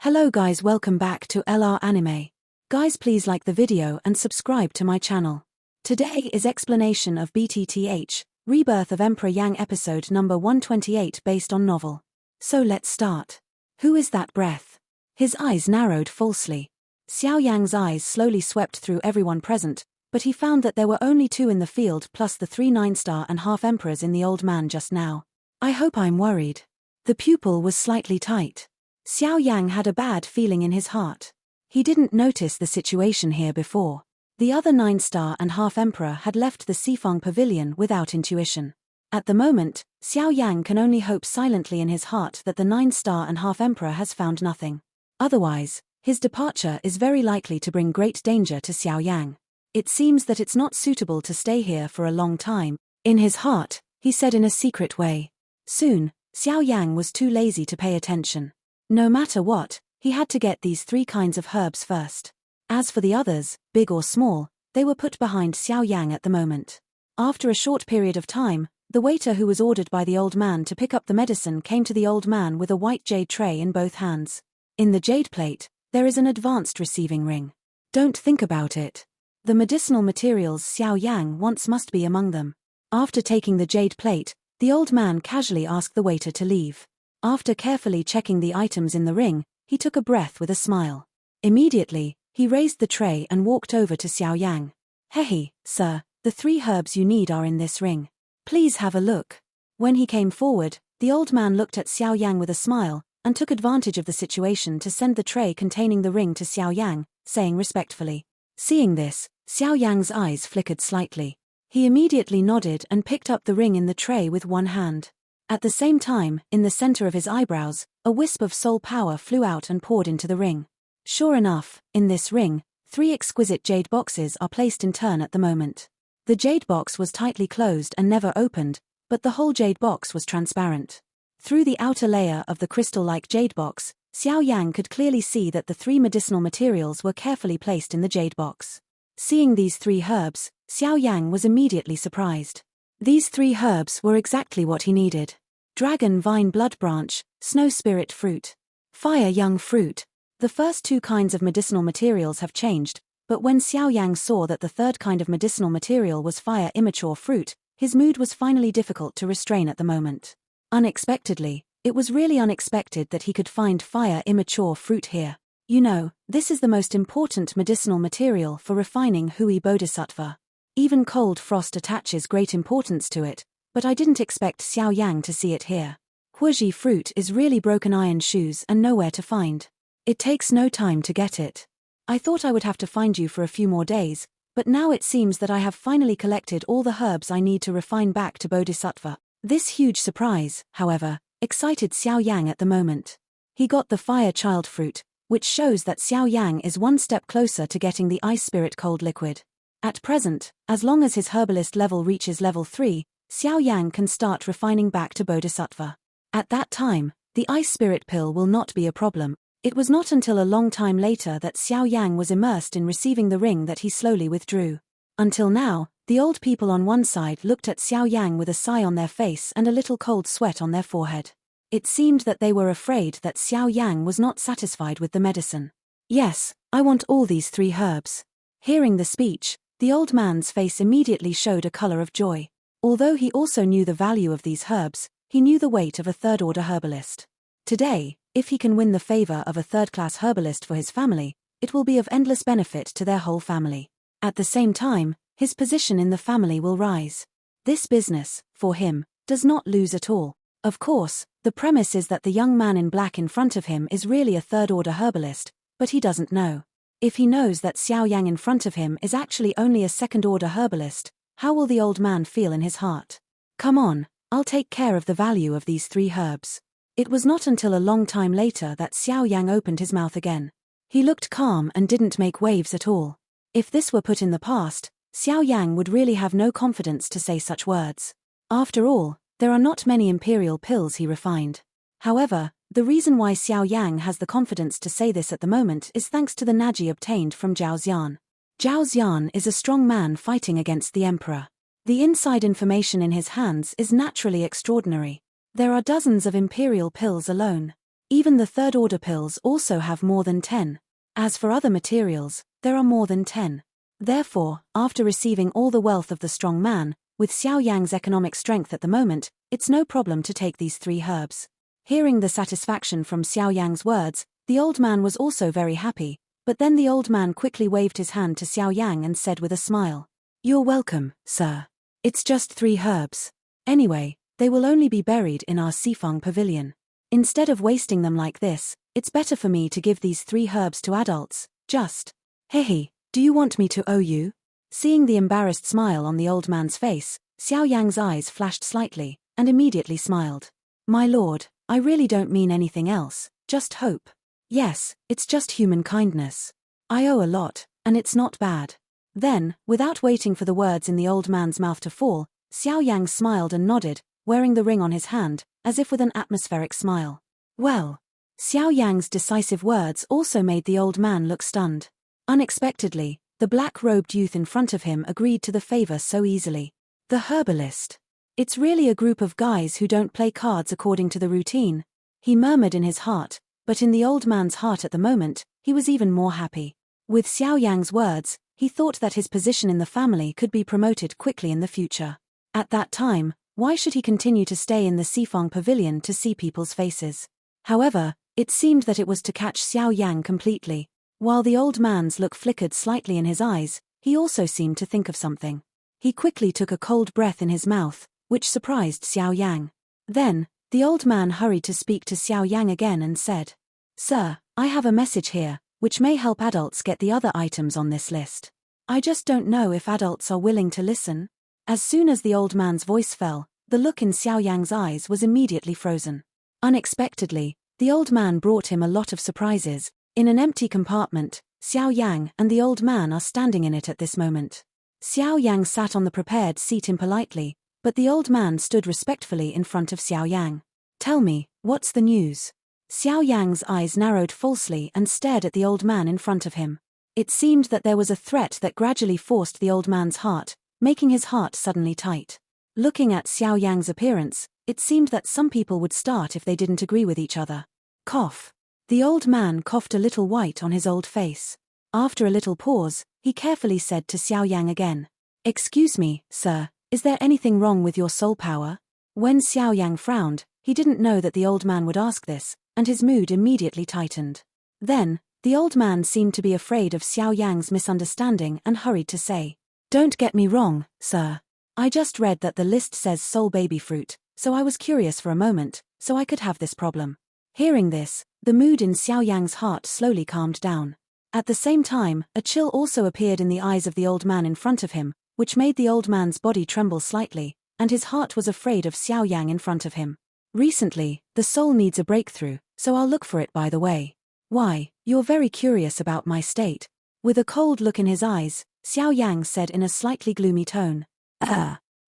Hello guys, welcome back to LR Anime. Guys, please like the video and subscribe to my channel. Today is explanation of BTTH Rebirth of Emperor Yang episode number 128 based on novel. So let's start. Who is that breath? His eyes narrowed falsely. Xiao Yang's eyes slowly swept through everyone present, but he found that there were only 2 in the field plus the 3 9-star and half emperors in the old man just now. I hope I'm worried. The pupil was slightly tight. Xiao Yang had a bad feeling in his heart. He didn't notice the situation here before. The other 9-star and half emperor had left the Sifang pavilion without intuition. At the moment, Xiao Yang can only hope silently in his heart that the 9-star and half emperor has found nothing. Otherwise, his departure is very likely to bring great danger to Xiao Yang. It seems that it's not suitable to stay here for a long time. In his heart, he said in a secret way. Soon, Xiao Yang was too lazy to pay attention. No matter what, he had to get these 3 kinds of herbs first. As for the others, big or small, they were put behind Xiao Yang at the moment. After a short period of time, the waiter who was ordered by the old man to pick up the medicine came to the old man with a white jade tray in both hands. In the jade plate, there is an advanced receiving ring. Don't think about it. The medicinal materials Xiao Yang wants must be among them. After taking the jade plate, the old man casually asked the waiter to leave. After carefully checking the items in the ring, he took a breath with a smile. Immediately, he raised the tray and walked over to Xiao Yang. Hey, sir, the 3 herbs you need are in this ring. Please have a look. When he came forward, the old man looked at Xiao Yang with a smile, and took advantage of the situation to send the tray containing the ring to Xiao Yang, saying respectfully. Seeing this, Xiao Yang's eyes flickered slightly. He immediately nodded and picked up the ring in the tray with one hand. At the same time, in the center of his eyebrows, a wisp of soul power flew out and poured into the ring. Sure enough, in this ring, 3 exquisite jade boxes are placed in turn at the moment. The jade box was tightly closed and never opened, but the whole jade box was transparent. Through the outer layer of the crystal-like jade box, Xiao Yang could clearly see that the 3 medicinal materials were carefully placed in the jade box. Seeing these 3 herbs, Xiao Yang was immediately surprised. These 3 herbs were exactly what he needed. Dragon vine blood branch, snow spirit fruit, fire young fruit. The first 2 kinds of medicinal materials have changed, but when Xiao Yang saw that the 3rd kind of medicinal material was fire immature fruit, his mood was finally difficult to restrain at the moment. Unexpectedly, it was really unexpected that he could find fire immature fruit here. You know, this is the most important medicinal material for refining Hui Bodhisattva. Even cold frost attaches great importance to it, but I didn't expect Xiao Yang to see it here. Huiji fruit is really broken iron shoes and nowhere to find. It takes no time to get it. I thought I would have to find you for a few more days, but now it seems that I have finally collected all the herbs I need to refine back to Bodhisattva. This huge surprise, however, excited Xiao Yang at the moment. He got the fire child fruit, which shows that Xiao Yang is 1 step closer to getting the ice spirit cold liquid. At present, as long as his herbalist level reaches level 3, Xiao Yang can start refining back to Bodhisattva. At that time, the ice spirit pill will not be a problem. It was not until a long time later that Xiao Yang was immersed in receiving the ring that he slowly withdrew. Until now, the old people on one side looked at Xiao Yang with a sigh on their face and a little cold sweat on their forehead. It seemed that they were afraid that Xiao Yang was not satisfied with the medicine. Yes, I want all these 3 herbs. Hearing the speech, the old man's face immediately showed a color of joy. Although he also knew the value of these herbs, he knew the weight of a 3rd-order herbalist. Today, if he can win the favor of a 3rd-class herbalist for his family, it will be of endless benefit to their whole family. At the same time, his position in the family will rise. This business, for him, does not lose at all. Of course, the premise is that the young man in black in front of him is really a 3rd-order herbalist, but he doesn't know. If he knows that Xiao Yang in front of him is actually only a 2nd-order herbalist, how will the old man feel in his heart? Come on, I'll take care of the value of these 3 herbs. It was not until a long time later that Xiao Yang opened his mouth again. He looked calm and didn't make waves at all. If this were put in the past, Xiao Yang would really have no confidence to say such words. After all, there are not many imperial pills he refined. However, the reason why Xiao Yang has the confidence to say this at the moment is thanks to the Naji obtained from Zhao Xian. Zhao Xian is a strong man fighting against the emperor. The inside information in his hands is naturally extraordinary. There are dozens of imperial pills alone. Even the third-order pills also have more than 10. As for other materials, there are more than 10. Therefore, after receiving all the wealth of the strong man, with Xiao Yang's economic strength at the moment, it's no problem to take these 3 herbs. Hearing the satisfaction from Xiao Yang's words, the old man was also very happy, but then the old man quickly waved his hand to Xiao Yang and said with a smile, "You're welcome, sir. It's just 3 herbs. Anyway, they will only be buried in our Sifang pavilion. Instead of wasting them like this, it's better for me to give these 3 herbs to adults, just. Hehe, do you want me to owe you?" Seeing the embarrassed smile on the old man's face, Xiao Yang's eyes flashed slightly, and immediately smiled. "My lord, I really don't mean anything else, just hope. Yes, it's just human kindness. I owe a lot, and it's not bad." Then, without waiting for the words in the old man's mouth to fall, Xiao Yang smiled and nodded, wearing the ring on his hand, as if with an atmospheric smile. Well. Xiao Yang's decisive words also made the old man look stunned. Unexpectedly, the black-robed youth in front of him agreed to the favor so easily. The herbalist. It's really a group of guys who don't play cards according to the routine, he murmured in his heart, but in the old man's heart at the moment, he was even more happy. With Xiao Yang's words, he thought that his position in the family could be promoted quickly in the future. At that time, why should he continue to stay in the Sifang pavilion to see people's faces? However, it seemed that it was to catch Xiao Yang completely. While the old man's look flickered slightly in his eyes, he also seemed to think of something. He quickly took a cold breath in his mouth, which surprised Xiao Yang. Then, the old man hurried to speak to Xiao Yang again and said, "Sir, I have a message here, which may help adults get the other items on this list. I just don't know if adults are willing to listen." As soon as the old man's voice fell, the look in Xiao Yang's eyes was immediately frozen. Unexpectedly, the old man brought him a lot of surprises. In an empty compartment, Xiao Yang and the old man are standing in it at this moment. Xiao Yang sat on the prepared seat impolitely, but the old man stood respectfully in front of Xiao Yang. "Tell me, what's the news?" Xiao Yang's eyes narrowed falsely and stared at the old man in front of him. It seemed that there was a threat that gradually forced the old man's heart, making his heart suddenly tight. Looking at Xiao Yang's appearance, it seemed that some people would start if they didn't agree with each other. Cough. The old man coughed a little white on his old face. After a little pause, he carefully said to Xiao Yang again, "Excuse me, sir, is there anything wrong with your soul power?" When Xiao Yang frowned, he didn't know that the old man would ask this, and his mood immediately tightened. Then, the old man seemed to be afraid of Xiao Yang's misunderstanding and hurried to say, "Don't get me wrong, sir. I just read that the list says soul baby fruit, so I was curious for a moment, so I could have this problem." Hearing this, the mood in Xiao Yang's heart slowly calmed down. At the same time, a chill also appeared in the eyes of the old man in front of him, which made the old man's body tremble slightly, and his heart was afraid of Xiao Yang in front of him. "Recently, the soul needs a breakthrough, so I'll look for it by the way. Why, you're very curious about my state." With a cold look in his eyes, Xiao Yang said in a slightly gloomy tone,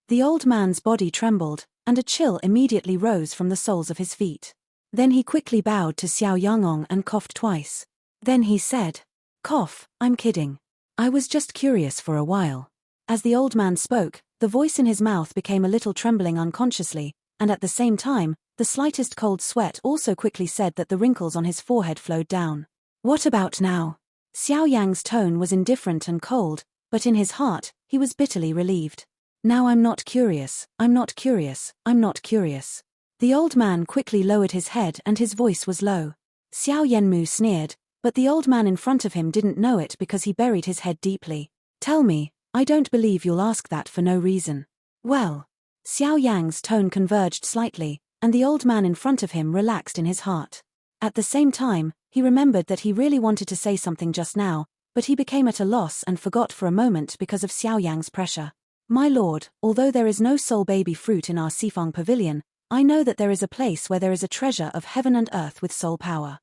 The old man's body trembled, and a chill immediately rose from the soles of his feet. Then he quickly bowed to Xiao Yangong and coughed twice. Then he said, "Cough, I'm kidding. I was just curious for a while." As the old man spoke, the voice in his mouth became a little trembling unconsciously, and at the same time, the slightest cold sweat also quickly said that the wrinkles on his forehead flowed down. "What about now?" Xiao Yang's tone was indifferent and cold, but in his heart, he was bitterly relieved. "Now I'm not curious, I'm not curious, I'm not curious." The old man quickly lowered his head and his voice was low. Xiao Yanmu sneered, but the old man in front of him didn't know it because he buried his head deeply. "Tell me, I don't believe you'll ask that for no reason." "Well." Xiao Yang's tone converged slightly, and the old man in front of him relaxed in his heart. At the same time, he remembered that he really wanted to say something just now, but he became at a loss and forgot for a moment because of Xiao Yang's pressure. "My lord, although there is no soul baby fruit in our Sifang pavilion, I know that there is a place where there is a treasure of heaven and earth with soul power."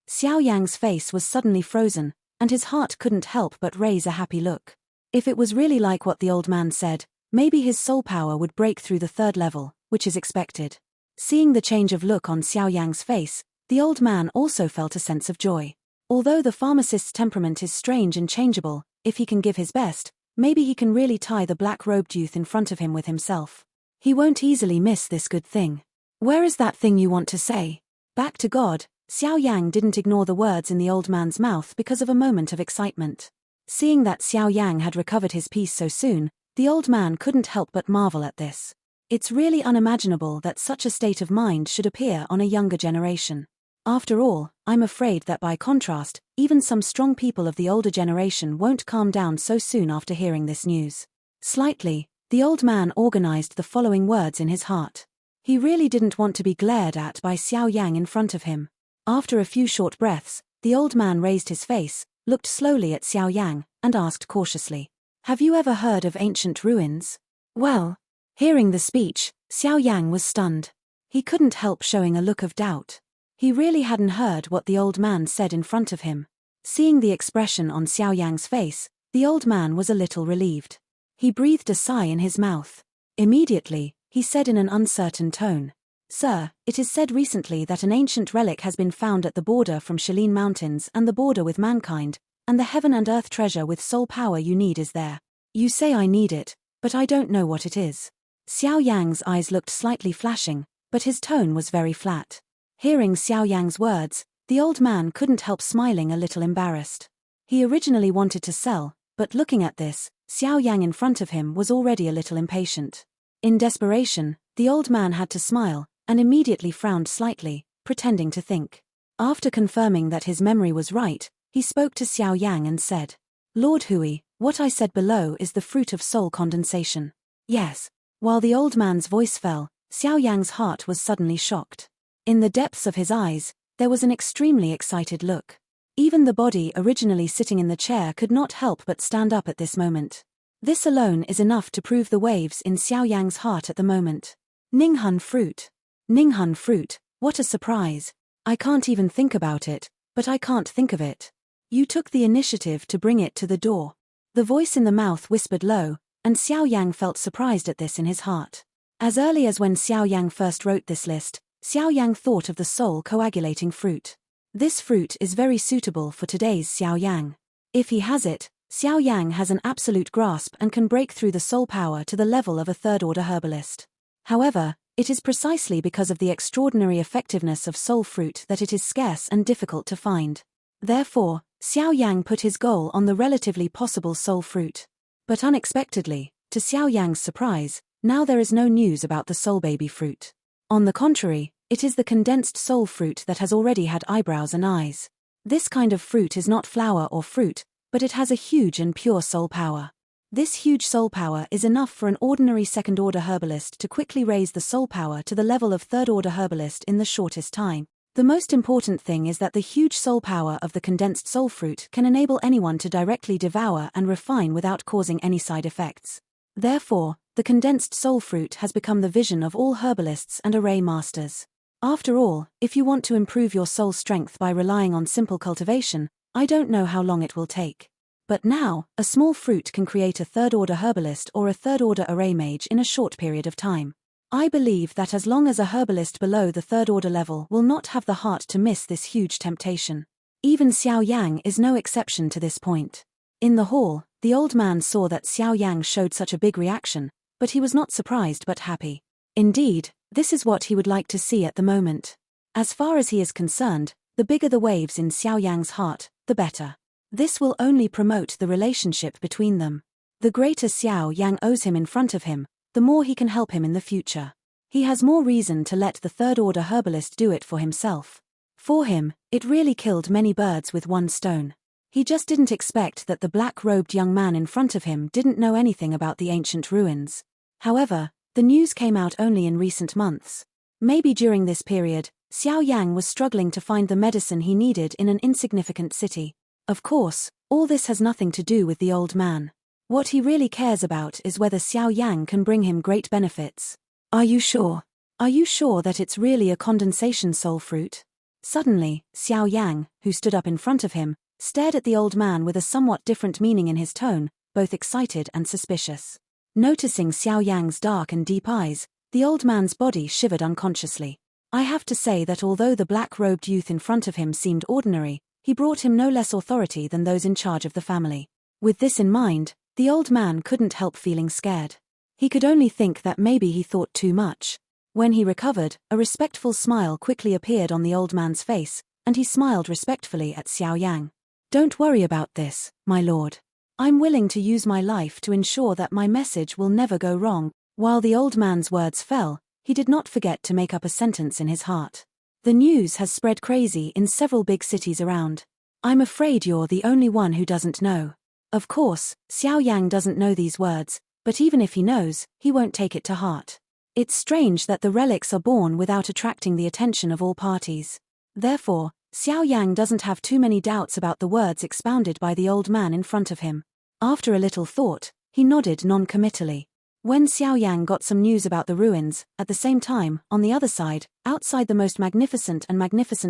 Xiao Yang's face was suddenly frozen, and his heart couldn't help but raise a happy look. If it was really like what the old man said, maybe his soul power would break through the third level, which is expected. Seeing the change of look on Xiao Yang's face, the old man also felt a sense of joy. Although the pharmacist's temperament is strange and changeable, if he can give his best, maybe he can really tie the black-robed youth in front of him with himself. He won't easily miss this good thing. "Where is that thing you want to say?" Back to God, Xiao Yang didn't ignore the words in the old man's mouth because of a moment of excitement. Seeing that Xiao Yang had recovered his peace so soon, the old man couldn't help but marvel at this. It's really unimaginable that such a state of mind should appear on a younger generation. After all, I'm afraid that by contrast, even some strong people of the older generation won't calm down so soon after hearing this news. Slightly, the old man organized the following words in his heart. He really didn't want to be glared at by Xiao Yang in front of him. After a few short breaths, the old man raised his face, looked slowly at Xiao Yang, and asked cautiously, "Have you ever heard of ancient ruins?" Well, hearing the speech, Xiao Yang was stunned. He couldn't help showing a look of doubt. He really hadn't heard what the old man said in front of him. Seeing the expression on Xiao Yang's face, the old man was a little relieved. He breathed a sigh in his mouth. Immediately, he said in an uncertain tone, "Sir, it is said recently that an ancient relic has been found at the border from Shalin Mountains and the border with mankind, and the heaven and earth treasure with soul power you need is there. You say I need it, but I don't know what it is." Xiao Yang's eyes looked slightly flashing, but his tone was very flat. Hearing Xiao Yang's words, the old man couldn't help smiling a little embarrassed. He originally wanted to sell, but looking at this, Xiao Yang in front of him was already a little impatient. In desperation, the old man had to smile, and immediately frowned slightly, pretending to think. After confirming that his memory was right, he spoke to Xiao Yang and said, "Lord Hui, what I said below is the fruit of soul condensation." Yes. While the old man's voice fell, Xiao Yang's heart was suddenly shocked. In the depths of his eyes, there was an extremely excited look. Even the body originally sitting in the chair could not help but stand up at this moment. This alone is enough to prove the waves in Xiao Yang's heart at the moment. Ninghun fruit. Ninghun fruit, what a surprise. I can't even think about it, but I can't think of it. You took the initiative to bring it to the door. The voice in the mouth whispered low, and Xiao Yang felt surprised at this in his heart. As early as when Xiao Yang first wrote this list, Xiao Yang thought of the soul-coagulating fruit. This fruit is very suitable for today's Xiao Yang. If he has it, Xiao Yang has an absolute grasp and can break through the soul power to the level of a third-order herbalist. However, it is precisely because of the extraordinary effectiveness of soul fruit that it is scarce and difficult to find. Therefore, Xiao Yang put his goal on the relatively possible soul fruit. But unexpectedly, to Xiao Yang's surprise, now there is no news about the soul baby fruit. On the contrary, it is the condensed soul fruit that has already had eyebrows and eyes. This kind of fruit is not flower or fruit, but it has a huge and pure soul power. This huge soul power is enough for an ordinary second-order herbalist to quickly raise the soul power to the level of third-order herbalist in the shortest time. The most important thing is that the huge soul power of the condensed soul fruit can enable anyone to directly devour and refine without causing any side effects. Therefore, the condensed soul fruit has become the vision of all herbalists and array masters. After all, if you want to improve your soul strength by relying on simple cultivation, I don't know how long it will take. But now, a small fruit can create a third-order herbalist or a third-order array mage in a short period of time. I believe that as long as a herbalist below the third-order level will not have the heart to miss this huge temptation. Even Xiao Yang is no exception to this point. In the hall, the old man saw that Xiao Yang showed such a big reaction, but he was not surprised but happy. Indeed, this is what he would like to see at the moment. As far as he is concerned, the bigger the waves in Xiao Yang's heart, the better. This will only promote the relationship between them. The greater Xiao Yang owes him in front of him, the more he can help him in the future. He has more reason to let the third-order herbalist do it for himself. For him, it really killed many birds with one stone. He just didn't expect that the black-robed young man in front of him didn't know anything about the ancient ruins. However, the news came out only in recent months. Maybe during this period, Xiao Yang was struggling to find the medicine he needed in an insignificant city. Of course, all this has nothing to do with the old man. What he really cares about is whether Xiao Yang can bring him great benefits. Are you sure? Are you sure that it's really a condensation soul fruit? Suddenly, Xiao Yang, who stood up in front of him, stared at the old man with a somewhat different meaning in his tone, both excited and suspicious. Noticing Xiao Yang's dark and deep eyes, the old man's body shivered unconsciously. I have to say that although the black-robed youth in front of him seemed ordinary, he brought him no less authority than those in charge of the family. With this in mind, the old man couldn't help feeling scared. He could only think that maybe he thought too much. When he recovered, a respectful smile quickly appeared on the old man's face, and he smiled respectfully at Xiao Yang. Don't worry about this, my lord. I'm willing to use my life to ensure that my message will never go wrong. While the old man's words fell, he did not forget to make up a sentence in his heart. The news has spread crazy in several big cities around. I'm afraid you're the only one who doesn't know. Of course, Xiao Yang doesn't know these words, but even if he knows, he won't take it to heart. It's strange that the relics are born without attracting the attention of all parties. Therefore, Xiao Yang doesn't have too many doubts about the words expounded by the old man in front of him. After a little thought, he nodded non-committally. When Xiao Yang got some news about the ruins, at the same time, on the other side, outside the most magnificent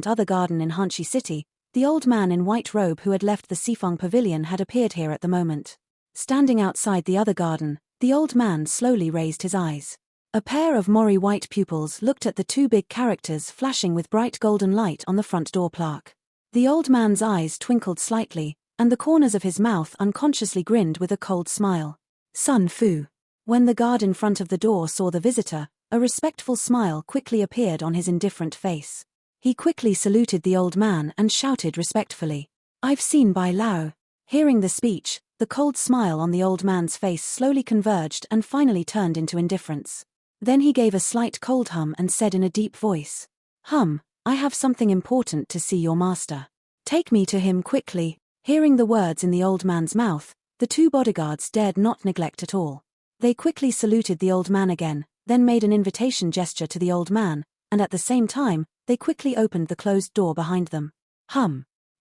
other garden in Hanshi City, the old man in white robe who had left the Sifeng pavilion had appeared here at the moment. Standing outside the other garden, the old man slowly raised his eyes. A pair of Mori white pupils looked at the two big characters flashing with bright golden light on the front door plaque. The old man's eyes twinkled slightly, and the corners of his mouth unconsciously grinned with a cold smile. Sun Fu. When the guard in front of the door saw the visitor, a respectful smile quickly appeared on his indifferent face. He quickly saluted the old man and shouted respectfully, "I've seen Bai Lao." Hearing the speech, the cold smile on the old man's face slowly converged and finally turned into indifference. Then he gave a slight cold hum and said in a deep voice, I have something important to see your master. Take me to him quickly." Hearing the words in the old man's mouth, the two bodyguards dared not neglect at all. They quickly saluted the old man again, then made an invitation gesture to the old man, and at the same time, they quickly opened the closed door behind them.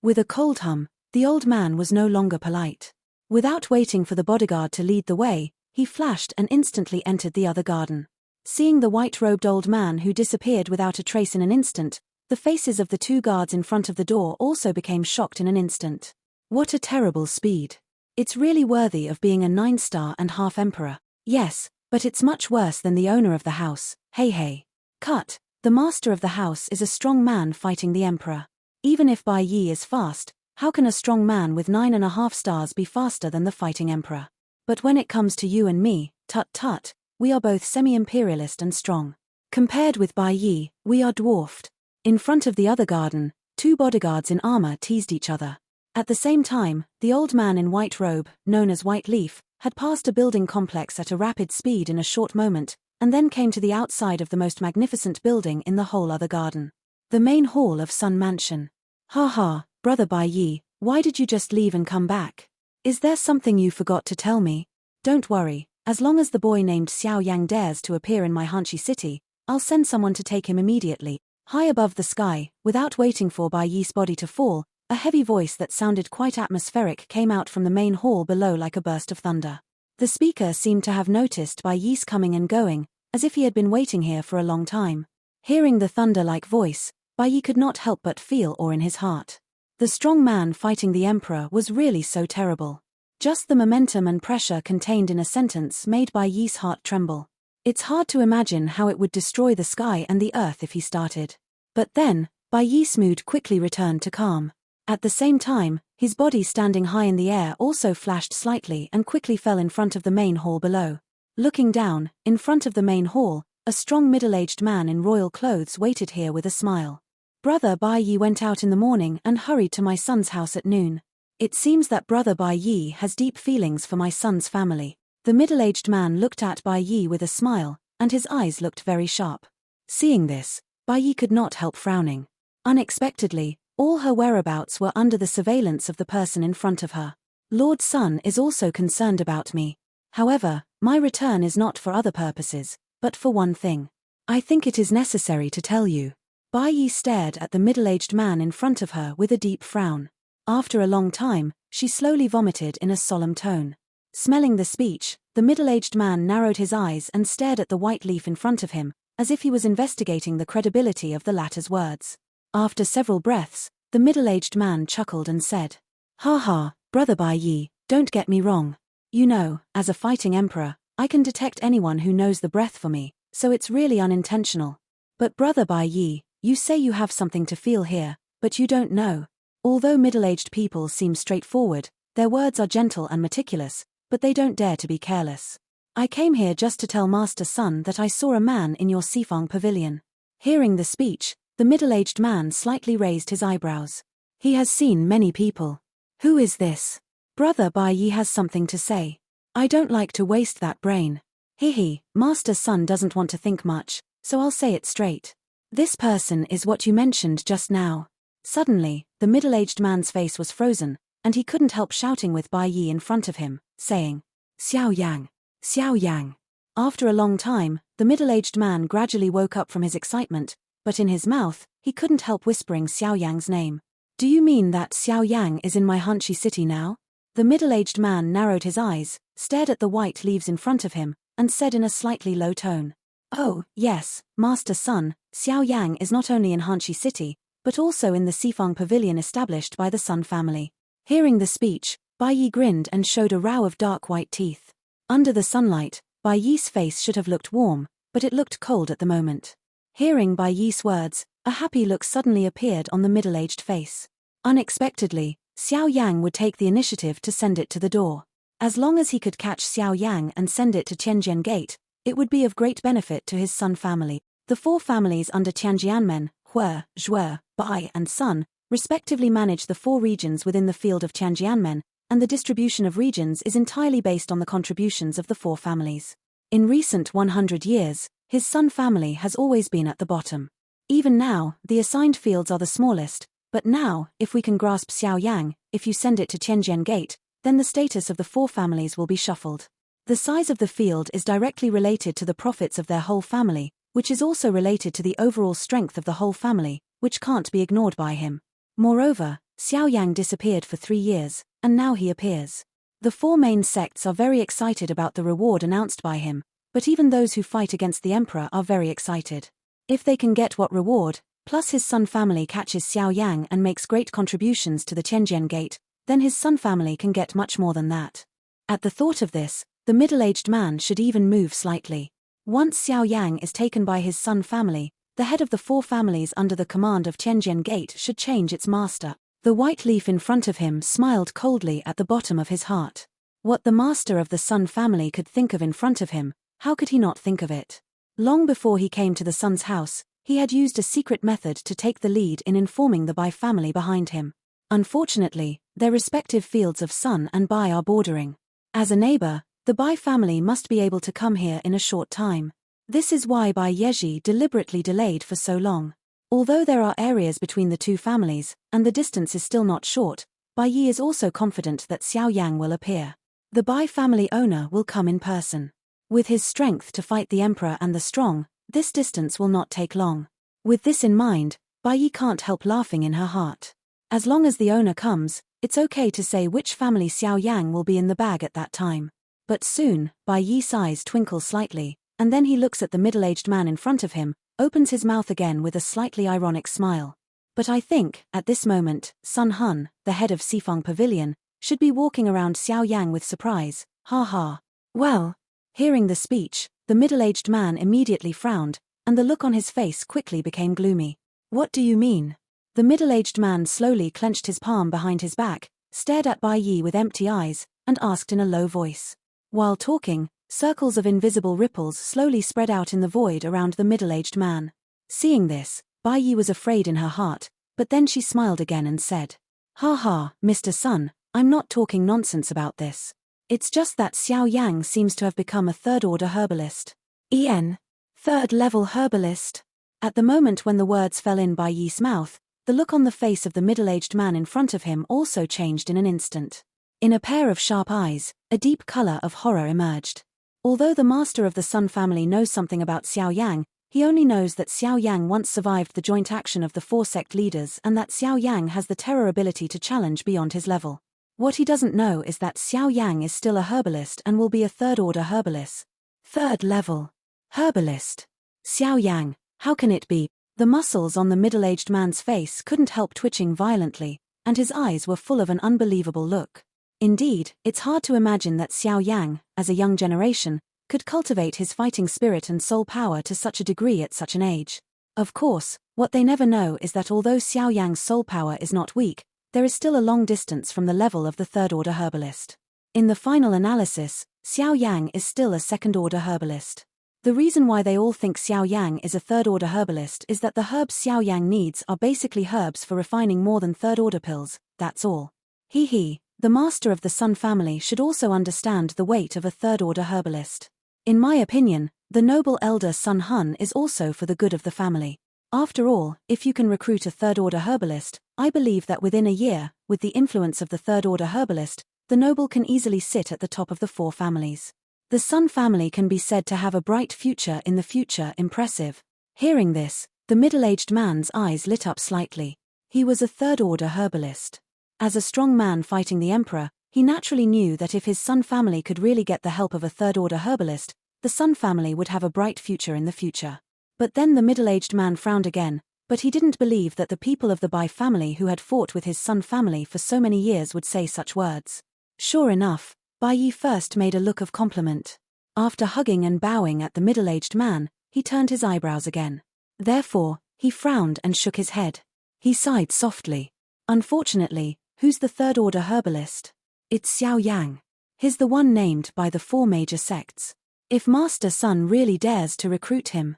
With a cold hum, the old man was no longer polite. Without waiting for the bodyguard to lead the way, he flashed and instantly entered the other garden. Seeing the white-robed old man who disappeared without a trace in an instant, the faces of the two guards in front of the door also became shocked in an instant. What a terrible speed. It's really worthy of being a 9-star and half emperor. Yes, but it's much worse than the owner of the house. Hey. Cut. The master of the house is a strong man fighting the emperor. Even if Bai Yi is fast, how can a strong man with 9.5 stars be faster than the fighting emperor? But when it comes to you and me, tut, we are both semi-imperialist and strong. Compared with Bai Yi, we are dwarfed. In front of the other garden, two bodyguards in armor teased each other. At the same time, the old man in white robe, known as White Leaf, had passed a building complex at a rapid speed in a short moment, and then came to the outside of the most magnificent building in the whole other garden. The main hall of Sun Mansion. Brother Bai Yi, why did you just leave and come back? Is there something you forgot to tell me? Don't worry. As long as the boy named Xiao Yang dares to appear in my Hanshi city, I'll send someone to take him immediately. High above the sky, without waiting for Bai Yi's body to fall, a heavy voice that sounded quite atmospheric came out from the main hall below like a burst of thunder. The speaker seemed to have noticed Bai Yi's coming and going, as if he had been waiting here for a long time. Hearing the thunder-like voice, Bai Yi could not help but feel awe in his heart. The strong man fighting the emperor was really so terrible. Just the momentum and pressure contained in a sentence made Bai Yi's heart tremble. It's hard to imagine how it would destroy the sky and the earth if he started. But then, Bai Yi's mood quickly returned to calm. At the same time, his body standing high in the air also flashed slightly and quickly fell in front of the main hall below. Looking down, in front of the main hall, a strong middle-aged man in royal clothes waited here with a smile. Brother Bai Yi went out in the morning and hurried to my son's house at noon. It seems that Brother Bai Yi has deep feelings for my son's family. The middle-aged man looked at Bai Yi with a smile, and his eyes looked very sharp. Seeing this, Bai Yi could not help frowning. Unexpectedly, all her whereabouts were under the surveillance of the person in front of her. Lord Sun is also concerned about me. However, my return is not for other purposes, but for one thing. I think it is necessary to tell you. Bai Yi stared at the middle-aged man in front of her with a deep frown. After a long time, she slowly vomited in a solemn tone. Smelling the speech, the middle-aged man narrowed his eyes and stared at the white leaf in front of him, as if he was investigating the credibility of the latter's words. After several breaths, the middle-aged man chuckled and said, Brother Bai Yi, don't get me wrong. You know, as a fighting emperor, I can detect anyone who knows the breath for me, so it's really unintentional. But Brother Bai Yi, you say you have something to feel here, but you don't know. Although middle-aged people seem straightforward, their words are gentle and meticulous, but they don't dare to be careless. I came here just to tell Master Sun that I saw a man in your Sifang pavilion. Hearing the speech, the middle-aged man slightly raised his eyebrows. He has seen many people. Who is this? Brother Bai Yi has something to say. I don't like to waste that brain. Hehe, Master Sun doesn't want to think much, so I'll say it straight. This person is what you mentioned just now. Suddenly, the middle-aged man's face was frozen, and he couldn't help shouting with Bai Yi in front of him, saying, Xiao Yang, Xiao Yang. After a long time, the middle-aged man gradually woke up from his excitement, but in his mouth, he couldn't help whispering Xiao Yang's name. Do you mean that Xiao Yang is in my Hanshi city now? The middle-aged man narrowed his eyes, stared at the white leaves in front of him, and said in a slightly low tone. Oh, yes, Master Sun, Xiao Yang is not only in Hanshi city, but also in the Sifang pavilion established by the Sun family. Hearing the speech, Bai Yi grinned and showed a row of dark white teeth. Under the sunlight, Bai Yi's face should have looked warm, but it looked cold at the moment. Hearing Bai Yi's words, a happy look suddenly appeared on the middle-aged face. Unexpectedly, Xiao Yang would take the initiative to send it to the door. As long as he could catch Xiao Yang and send it to Tianjian Gate, it would be of great benefit to his Sun family. The four families under Tianjianmen, Hui, Zhuo, Bai and Sun, respectively manage the four regions within the field of Tianjianmen, and the distribution of regions is entirely based on the contributions of the four families. In recent 100 years, his Sun family has always been at the bottom. Even now, the assigned fields are the smallest, but now, if we can grasp Xiao Yang, if you send it to Tianjian Gate, then the status of the four families will be shuffled. The size of the field is directly related to the profits of their whole family, which is also related to the overall strength of the whole family, which can't be ignored by him. Moreover, Xiao Yang disappeared for 3 years, and now he appears. The four main sects are very excited about the reward announced by him, but even those who fight against the emperor are very excited. If they can get what reward, plus his Sun family catches Xiao Yang and makes great contributions to the Tianjian Gate, then his Sun family can get much more than that. At the thought of this, the middle-aged man should even move slightly. Once Xiao Yang is taken by his Sun family, the head of the four families under the command of Tianjian Gate should change its master. The white leaf in front of him smiled coldly at the bottom of his heart. What the master of the Sun family could think of in front of him, how could he not think of it? Long before he came to the Sun's house, he had used a secret method to take the lead in informing the Bai family behind him. Unfortunately, their respective fields of Sun and Bai are bordering. As a neighbor, the Bai family must be able to come here in a short time. This is why Bai Yeji deliberately delayed for so long. Although there are areas between the two families, and the distance is still not short, Bai Yi is also confident that Xiao Yang will appear. The Bai family owner will come in person. With his strength to fight the emperor and the strong, this distance will not take long. With this in mind, Bai Yi can't help laughing in her heart. As long as the owner comes, it's okay to say which family Xiao Yang will be in the bag at that time. But soon, Bai Yi's eyes twinkle slightly, and then he looks at the middle-aged man in front of him, opens his mouth again with a slightly ironic smile. But I think, at this moment, Sun Hun, the head of Sifang Pavilion, should be walking around Xiao Yang with surprise, ha ha. Well, hearing the speech, the middle-aged man immediately frowned, and the look on his face quickly became gloomy. What do you mean? The middle-aged man slowly clenched his palm behind his back, stared at Bai Yi with empty eyes, and asked in a low voice. While talking, circles of invisible ripples slowly spread out in the void around the middle-aged man. Seeing this, Bai Yi was afraid in her heart, but then she smiled again and said, ha ha, Mr. Sun, I'm not talking nonsense about this. It's just that Xiao Yang seems to have become a third-order herbalist. Third-level herbalist. At the moment when the words fell in Bai Yi's mouth, the look on the face of the middle-aged man in front of him also changed in an instant. In a pair of sharp eyes, a deep color of horror emerged. Although the master of the Sun family knows something about Xiao Yang, he only knows that Xiao Yang once survived the joint action of the four sect leaders and that Xiao Yang has the terror ability to challenge beyond his level. What he doesn't know is that Xiao Yang is still a herbalist and will be a third-order herbalist. Third level. Herbalist. Xiao Yang, how can it be? The muscles on the middle-aged man's face couldn't help twitching violently, and his eyes were full of an unbelievable look. Indeed, it's hard to imagine that Xiao Yang, as a young generation, could cultivate his fighting spirit and soul power to such a degree at such an age. Of course, what they never know is that although Xiao Yang's soul power is not weak, there is still a long distance from the level of the third-order herbalist. In the final analysis, Xiao Yan is still a second-order herbalist. The reason why they all think Xiao Yan is a third-order herbalist is that the herbs Xiao Yan needs are basically herbs for refining more than third-order pills, that's all. The master of the Sun family should also understand the weight of a third-order herbalist. In my opinion, the noble elder Sun Hun is also for the good of the family. After all, if you can recruit a third-order herbalist, I believe that within a year, with the influence of the third-order herbalist, the noble can easily sit at the top of the 4 families. The Sun family can be said to have a bright future in the future. Impressive. Hearing this, the middle-aged man's eyes lit up slightly. He was a third-order herbalist. As a strong man fighting the emperor, he naturally knew that if his Sun family could really get the help of a third-order herbalist, the Sun family would have a bright future in the future. But then the middle-aged man frowned again, but he didn't believe that the people of the Bai family who had fought with his Sun family for so many years would say such words. Sure enough, Bai Yi first made a look of compliment. After hugging and bowing at the middle-aged man, he turned his eyebrows again. Therefore, he frowned and shook his head. He sighed softly. Unfortunately, who's the third-order herbalist? It's Xiao Yang. He's the one named by the 4 major sects. If Master Sun really dares to recruit him.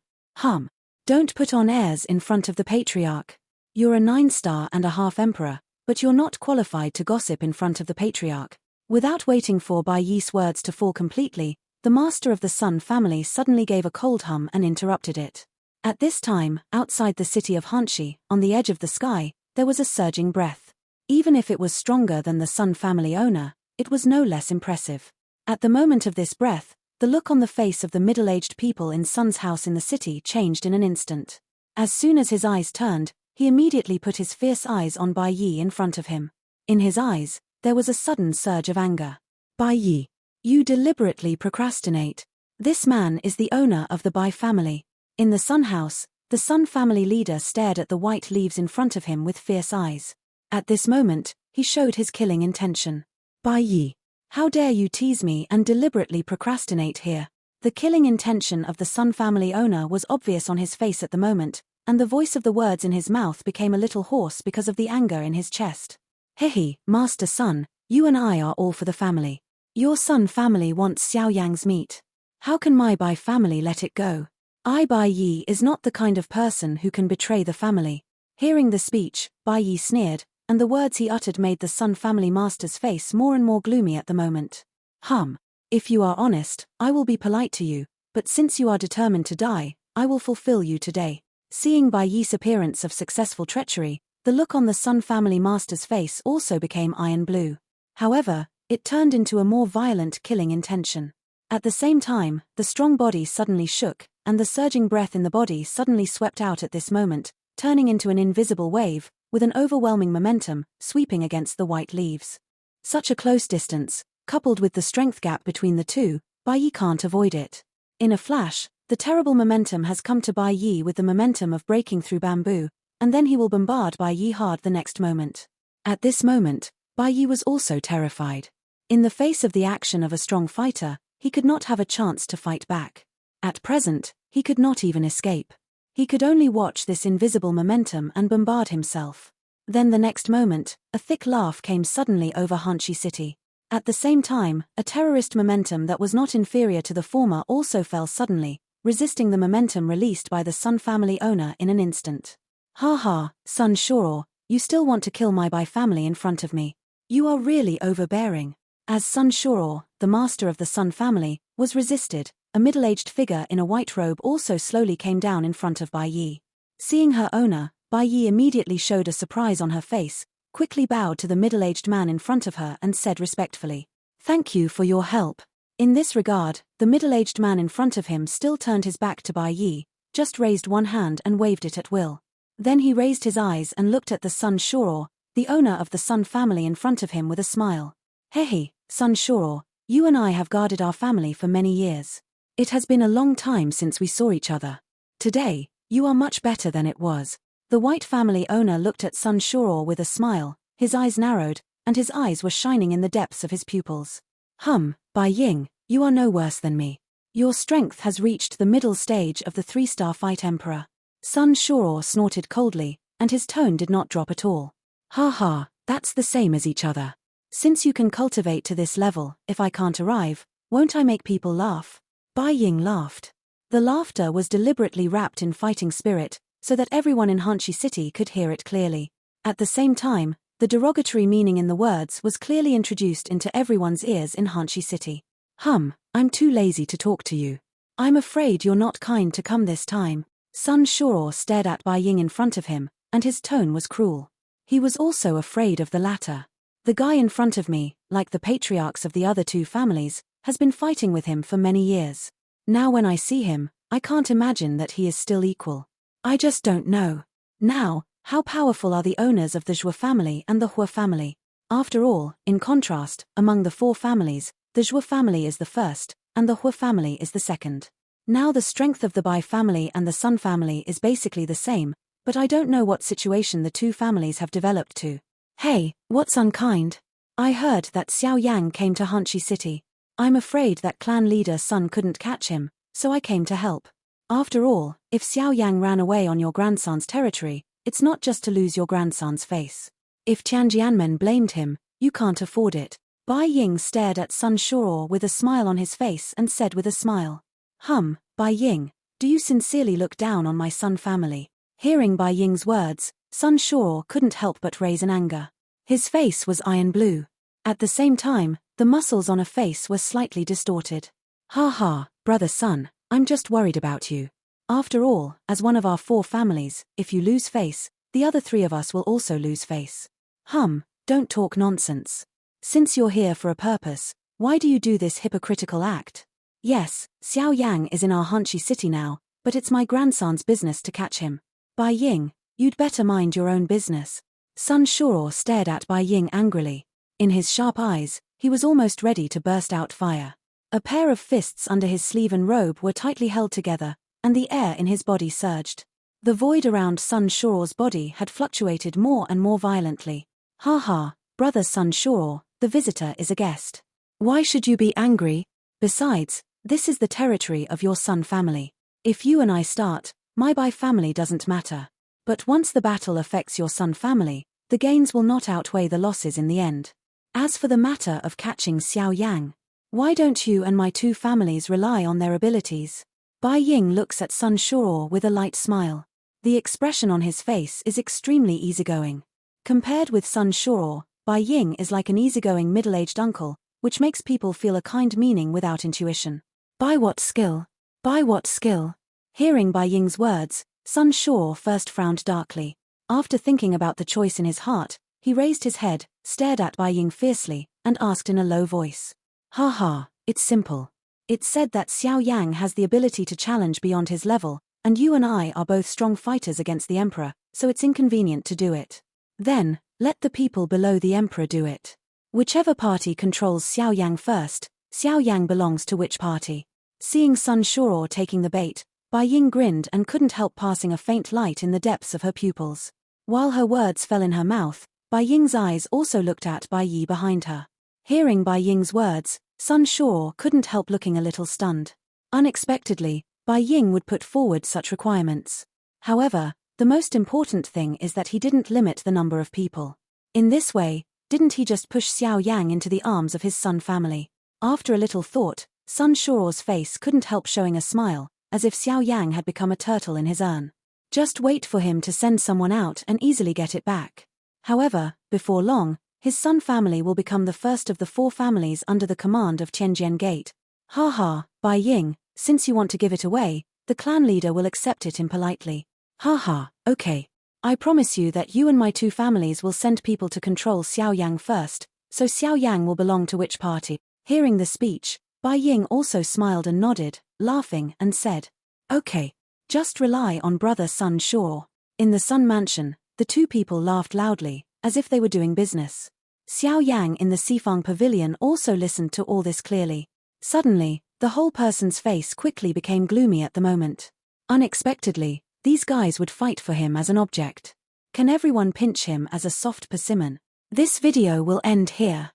Don't put on airs in front of the patriarch. You're a 9-star and a half emperor, but you're not qualified to gossip in front of the patriarch. Without waiting for Bai Yi's words to fall completely, the master of the Sun family suddenly gave a cold hum and interrupted it. At this time, outside the city of Hanshi, on the edge of the sky, there was a surging breath. Even if it was stronger than the Sun family owner, it was no less impressive. At the moment of this breath, the look on the face of the middle-aged people in Sun's house in the city changed in an instant. As soon as his eyes turned, he immediately put his fierce eyes on Bai Yi in front of him. In his eyes, there was a sudden surge of anger. Bai Yi, you deliberately procrastinate. This man is the owner of the Bai family. In the Sun house, the Sun family leader stared at the white leaves in front of him with fierce eyes. At this moment, he showed his killing intention. Bai Yi, how dare you tease me and deliberately procrastinate here? The killing intention of the Sun family owner was obvious on his face at the moment, and the voice of the words in his mouth became a little hoarse because of the anger in his chest. Master Sun, you and I are all for the family. Your Sun family wants Xiao Yang's meat. How can my Bai family let it go? Bai Yi is not the kind of person who can betray the family. Hearing the speech, Bai Yi sneered, and the words he uttered made the Sun family master's face more and more gloomy at the moment. If you are honest, I will be polite to you, but since you are determined to die, I will fulfill you today. Seeing Bai Yi's appearance of successful treachery, the look on the Sun family master's face also became iron blue. However, it turned into a more violent killing intention. At the same time, the strong body suddenly shook, and the surging breath in the body suddenly swept out at this moment, turning into an invisible wave, with an overwhelming momentum, sweeping against the white leaves. Such a close distance, coupled with the strength gap between the two, Bai Yi can't avoid it. In a flash, the terrible momentum has come to Bai Yi with the momentum of breaking through bamboo, and then he will bombard Bai Yi hard the next moment. At this moment, Bai Yi was also terrified. In the face of the action of a strong fighter, he could not have a chance to fight back. At present, he could not even escape. He could only watch this invisible momentum and bombard himself. Then the next moment, a thick laugh came suddenly over Hanshi city. At the same time, a terrorist momentum that was not inferior to the former also fell suddenly, resisting the momentum released by the Sun family owner in an instant. Sun Shoro, you still want to kill my Bai family in front of me. You are really overbearing. As Sun Shoro, the master of the Sun family, was resisted, a middle-aged figure in a white robe also slowly came down in front of Bai Yi. Seeing her owner, Bai Yi immediately showed a surprise on her face, quickly bowed to the middle-aged man in front of her and said respectfully, "Thank you for your help." In this regard, the middle-aged man in front of him still turned his back to Bai Yi, just raised one hand and waved it at will. Then he raised his eyes and looked at the Sun Shoro, the owner of the Sun family in front of him with a smile. Sun Shoro, you and I have guarded our family for many years. It has been a long time since we saw each other. Today, you are much better than it was. The white family owner looked at Sun Shoro with a smile, his eyes narrowed, and his eyes were shining in the depths of his pupils. Bai Ying, you are no worse than me. Your strength has reached the middle stage of the 3-star fight emperor. Sun Shoro snorted coldly, and his tone did not drop at all. That's the same as each other. Since you can cultivate to this level, if I can't arrive, won't I make people laugh? Bai Ying laughed. The laughter was deliberately wrapped in fighting spirit, so that everyone in Hanshi City could hear it clearly. At the same time, the derogatory meaning in the words was clearly introduced into everyone's ears in Hanshi City. I'm too lazy to talk to you. I'm afraid you're not kind to come this time. Sun Shuro stared at Bai Ying in front of him, and his tone was cruel. He was also afraid of the latter. The guy in front of me, like the patriarchs of the other two families, has been fighting with him for many years. Now when I see him, I can't imagine that he is still equal. I just don't know. Now, how powerful are the owners of the Zhou family and the Hua family? After all, in contrast, among the four families, the Zhou family is the first, and the Hua family is the second. Now the strength of the Bai family and the Sun family is basically the same, but I don't know what situation the two families have developed to. Hey, what's unkind? I heard that Xiao Yan came to Hanshi City. I'm afraid that clan leader Sun couldn't catch him, so I came to help. After all, if Xiao Yang ran away on your grandson's territory, it's not just to lose your grandson's face. If Tianjianmen blamed him, you can't afford it. Bai Ying stared at Sun Shuro with a smile on his face and said with a smile. Bai Ying, do you sincerely look down on my Sun family? Hearing Bai Ying's words, Sun Shuro couldn't help but raise an anger. His face was iron blue. At the same time, the muscles on a face were slightly distorted. Brother Sun, I'm just worried about you. After all, as one of our four families, if you lose face, the other three of us will also lose face. Don't talk nonsense. Since you're here for a purpose, why do you do this hypocritical act? Yes, Xiao Yang is in our Hanshi City now, but it's my grandson's business to catch him. Bai Ying, you'd better mind your own business. Sun Shuro stared at Bai Ying angrily. In his sharp eyes, he was almost ready to burst out fire. A pair of fists under his sleeve and robe were tightly held together, and the air in his body surged. The void around Sun Shuro's body had fluctuated more and more violently. Brother Sun Shuro, the visitor is a guest. Why should you be angry? Besides, this is the territory of your Sun family. If you and I start, my Bai family doesn't matter. But once the battle affects your Sun family, the gains will not outweigh the losses in the end. As for the matter of catching Xiao Yang, why don't you and my two families rely on their abilities? Bai Ying looks at Sun Shuro with a light smile. The expression on his face is extremely easygoing. Compared with Sun Shuro, Bai Ying is like an easygoing middle-aged uncle, which makes people feel a kind meaning without intuition. By what skill? By what skill? Hearing Bai Ying's words, Sun Shuro first frowned darkly. After thinking about the choice in his heart, he raised his head, stared at Bai Ying fiercely, and asked in a low voice. It's simple. It's said that Xiao Yang has the ability to challenge beyond his level, and you and I are both strong fighters against the Emperor, so it's inconvenient to do it. Then, let the people below the Emperor do it. Whichever party controls Xiao Yang first, Xiao Yang belongs to which party. Seeing Sun Shuro taking the bait, Bai Ying grinned and couldn't help passing a faint light in the depths of her pupils. While her words fell in her mouth, Bai Ying's eyes also looked at Bai Yi behind her. Hearing Bai Ying's words, Sun Shuro couldn't help looking a little stunned. Unexpectedly, Bai Ying would put forward such requirements. However, the most important thing is that he didn't limit the number of people. In this way, didn't he just push Xiao Yang into the arms of his Sun family? After a little thought, Sun Shuro's face couldn't help showing a smile, as if Xiao Yang had become a turtle in his urn. Just wait for him to send someone out and easily get it back. However, before long, his Sun family will become the first of the four families under the command of Tianjian Gate. Bai Ying, since you want to give it away, the clan leader will accept it impolitely. Okay. I promise you that you and my two families will send people to control Xiao Yang first, so Xiao Yang will belong to which party? Hearing the speech, Bai Ying also smiled and nodded, laughing, and said, Okay. Just rely on brother Sun Shuro. In the Sun Mansion, the two people laughed loudly, as if they were doing business. Xiao Yang in the Sifang Pavilion also listened to all this clearly. Suddenly, the whole person's face quickly became gloomy at the moment. Unexpectedly, these guys would fight for him as an object. Can everyone pinch him as a soft persimmon? This video will end here.